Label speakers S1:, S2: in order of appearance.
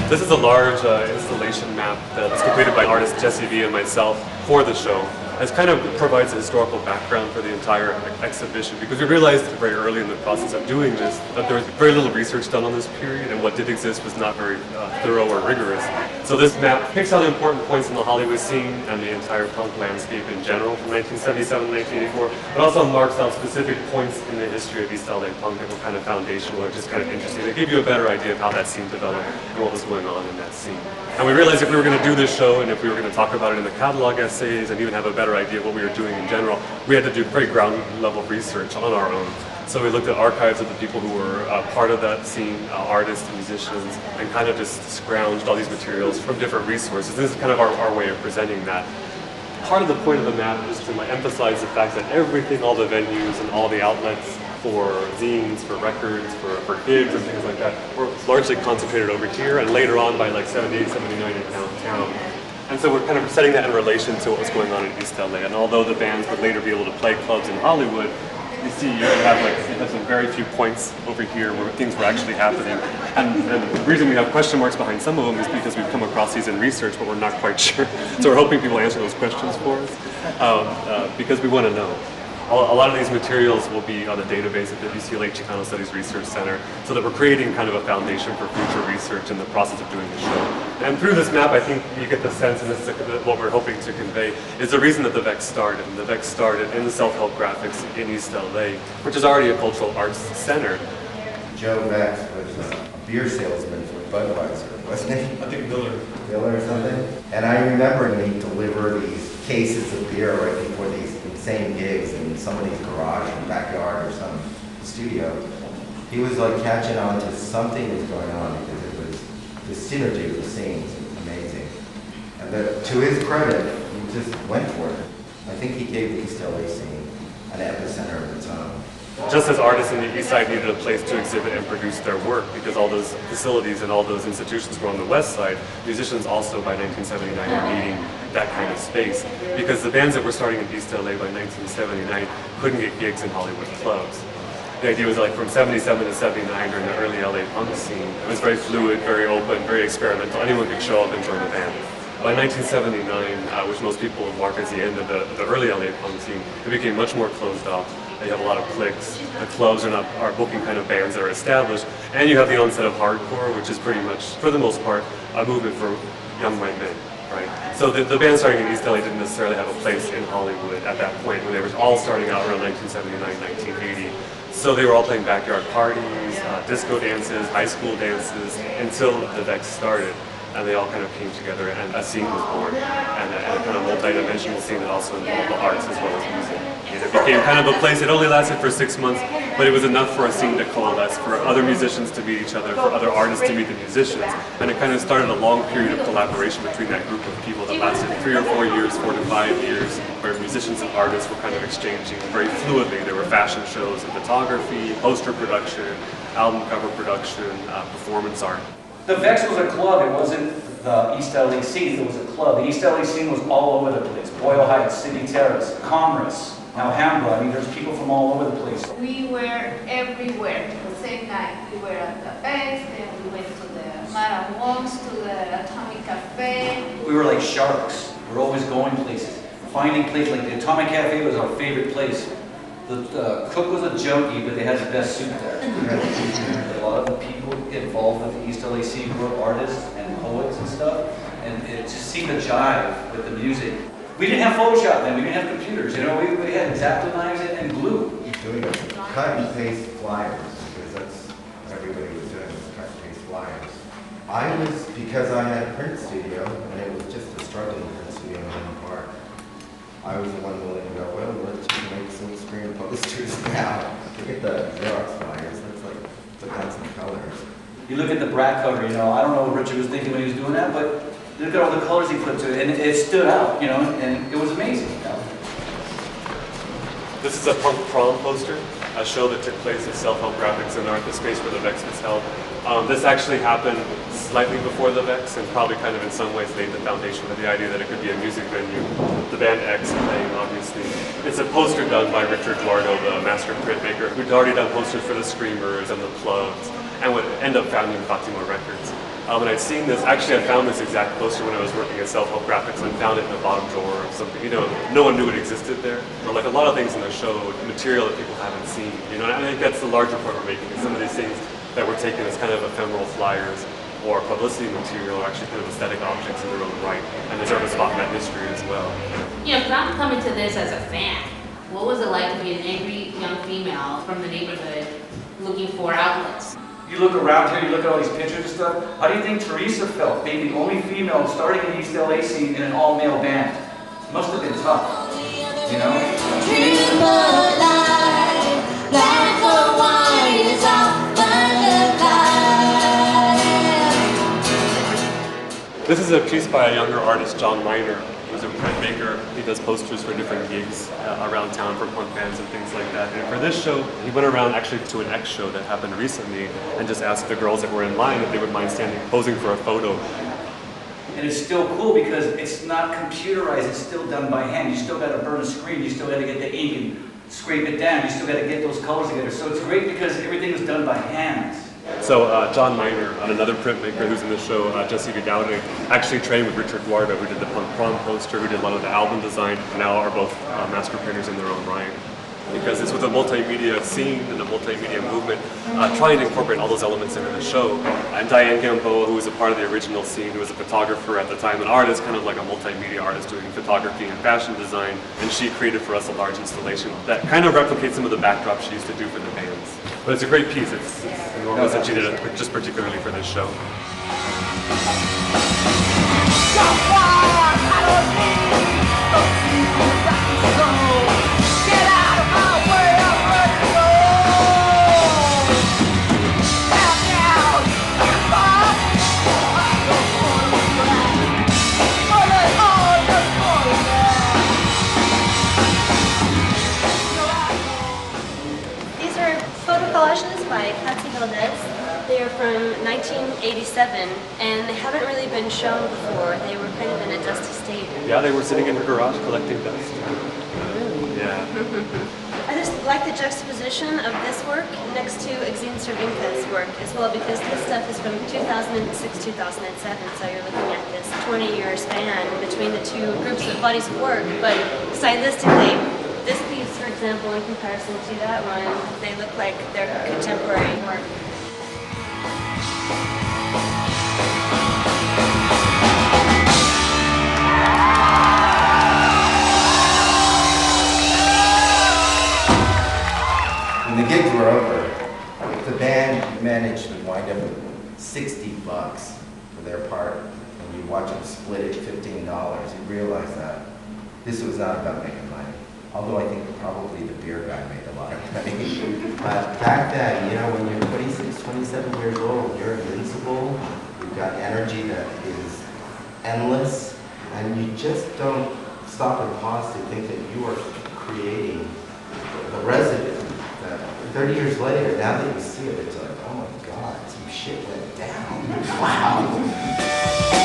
S1: This is a large installation map that's completed by artist Jesse V and myself for the show. This kind of provides a historical background for the entire exhibition because we realized very early in the process of doing this that there was very little research done on this period and what did exist was not very thorough or rigorous. So this map picks out important points in the Hollywood scene and the entire punk landscape in general from 1977 to 1984, but also marks out specific points in the history of East LA punk that were kind of foundational or just kind of interesting. They give you a better idea of how that scene developed and what was going on in that scene. And we realized if we were going to do this show and if we were going to talk about it in the catalog essays and even have a better idea of what we were doing in general, we had to do very ground level research on our own. So we looked at archives of the people who were part of that scene, artists, musicians, and kind of just scrounged all these materials from different resources. This is kind of our way of presenting that. Part of the point of the map is to emphasize the fact that everything, all the venues and all the outlets for zines, for records, for gigs and things like that were largely concentrated over here and later on by like 78, 79 in downtown. And so we're kind of setting that in relation to what was going on in East LA. And although the bands would later be able to play clubs in Hollywood, you see you have some very few points over here where things were actually happening. And the reason we have question marks behind some of them is because we've come across these in research, but we're not quite sure. So we're hoping people answer those questions for us because we want to know. A lot of these materials will be on a database at the UCLA Chicano Studies Research Center so that we're creating kind of a foundation for future research in the process of doing the show. And through this map, I think you get the sense, and this is what we're hoping to convey, is the reason that the VEX started. And the VEX started in the self-help graphics in East LA, which is already a cultural arts center.
S2: Joe Vex was a beer salesman for Budweiser, wasn't he?
S1: I think Miller.
S2: Miller or something? And I remember when he delivered these cases of beer right before these insane gigs in somebody's garage or backyard or some studio. He was like catching on to something was going on because it was the synergy of the scenes was amazing. And to his credit, he just went for it. I think he gave the East LA scene an epicenter of its own.
S1: Just as artists in the East Side needed a place to exhibit and produce their work because all those facilities and all those institutions were on the West Side, musicians also by 1979 were needing that kind of space because the bands that were starting in East LA by 1979 couldn't get gigs in Hollywood clubs. The idea was like from 77 to 79 during the early LA punk scene, it was very fluid, very open, very experimental. Anyone could show up and join the band. By 1979, which most people would mark as the end of the early LA punk scene, it became much more closed off. You have a lot of cliques. The clubs are booking kind of bands that are established, and you have the onset of hardcore, which is pretty much, for the most part, a movement for young white men, right? So the band starting in East LA didn't necessarily have a place in Hollywood at that point when they were all starting out around 1979, 1980. So they were all playing backyard parties, disco dances, high school dances, until the VEX started. And they all kind of came together and a scene was born, and a kind of multi-dimensional scene that also involved the arts as well as music. And it became kind of a place, it only lasted for 6 months, but it was enough for a scene to coalesce, for other musicians to meet each other, for other artists to meet the musicians. And it kind of started a long period of collaboration between that group of people that lasted 3 or 4 years, 4 to 5 years, where musicians and artists were kind of exchanging very fluidly. There were fashion shows and photography, poster production, album cover production, performance art.
S3: The VEX was a club, it wasn't the East LA scene, it was a club. The East LA scene was all over the place. Boyle Heights, City Terrace, Commerce, Alhambra, I mean there's people from all over the place.
S4: We were everywhere the same night. We were at the VEX, then we went to the Marawons, to the Atomic Cafe.
S3: We were like sharks, we were always going places. Finding places, like the Atomic Cafe was our favorite place. The cook was a junkie, but they had the best soup there. A lot of the people involved with the East LA scene were artists and poets and stuff, and it just seemed to jive with the music. We didn't have Photoshop then, we didn't have computers, you know, we had X-Acto knives and glue.
S2: Doing a cut and paste flyers, because that's what everybody was doing, was cut and paste flyers. Because I had a print studio, and it was just a struggling print studio in Highland Park, I was the one willing to go, well, let's just make some screen posters now. Look at the Xerox flyers, let's like put down some colors.
S3: You look at the Brat cover, you know, I don't know what Richard was thinking when he was doing that, but look at all the colors he put to it, and it stood out, you know, and it was amazing. You know?
S1: This is a punk prom poster, a show that took place at Self-Help Graphics in Art, the space where the VEX was held. This actually happened slightly before the VEX and probably kind of in some ways laid the foundation for the idea that it could be a music venue. The band X playing, obviously. It's a poster done by Richard Duardo, the master printmaker, who'd already done posters for the Screamers and the Plugs, and would end up founding Fatima Records. And I'd seen this, actually I found this exact poster when I was working at Self-Help Graphics and found it in the bottom drawer of something, no one knew it existed there. But like a lot of things in the show, material that people haven't seen, and I think that's the larger point we're making, is some of these things that we're taking as kind of ephemeral flyers or publicity material are actually kind of aesthetic objects in their own right, and they serve a spot in that history as well.
S5: Because I'm coming to this as a fan. What was it like to be an angry young female from the neighborhood looking for outlets?
S3: You look around here, you look at all these pictures and stuff. How do you think Teresa felt, being the only female starting in the East LA scene in an all-male band? Must have been tough, you know?
S1: This is a piece by a younger artist, John Miner, who's a printmaker. He does posters for different gigs around town for punk bands and things like that. And for this show, he went around actually to an X show that happened recently and just asked the girls that were in line if they would mind standing posing for a photo.
S3: And it's still cool because it's not computerized, it's still done by hand. You still gotta burn a screen, you still gotta get the ink and scrape it down, you still gotta get those colors together. So it's great because everything is done by hand.
S1: So John Miner, another printmaker who's in the show, Jesse V. Dowding, actually trained with Richard Guarda, who did the Punk Prom poster, who did a lot of the album design, and now are both master printers in their own right. Because it's with a multimedia scene and a multimedia movement, trying to incorporate all those elements into the show. And Diane Gamboa, who was a part of the original scene, who was a photographer at the time, an artist, kind of like a multimedia artist doing photography and fashion design, and she created for us a large installation that kind of replicates some of the backdrops she used to do for the bands. But it's a great piece. It's enormous, and she did it just particularly for this show.
S6: These are photo collages by Patsy Valdez. They are from 1987, and they haven't really been shown before. They were kind of in a dusty state.
S1: Yeah, they were sitting in her garage collecting dust.
S6: Really?
S1: Yeah.
S6: I just like the juxtaposition of this work next to Exene Cervinka's work as well, because this stuff is from 2006-2007, so you're looking at this 20-year span between the two groups of bodies of work. But stylistically, this piece, for example, in comparison to that one, they look like they're contemporary work.
S2: When the gigs were over, if the band managed to wind up with $60 for their part, and you watch them split it $15, you realize that this was not about making money. Although I think probably the beer guy made a lot of money. But back then, when you're 26, 27 years old, you're invincible. You've got energy that is endless, and you just don't stop and pause to think that you are creating the residue. 30 years later, now that you see it, it's like, oh my God, some shit went down. Wow.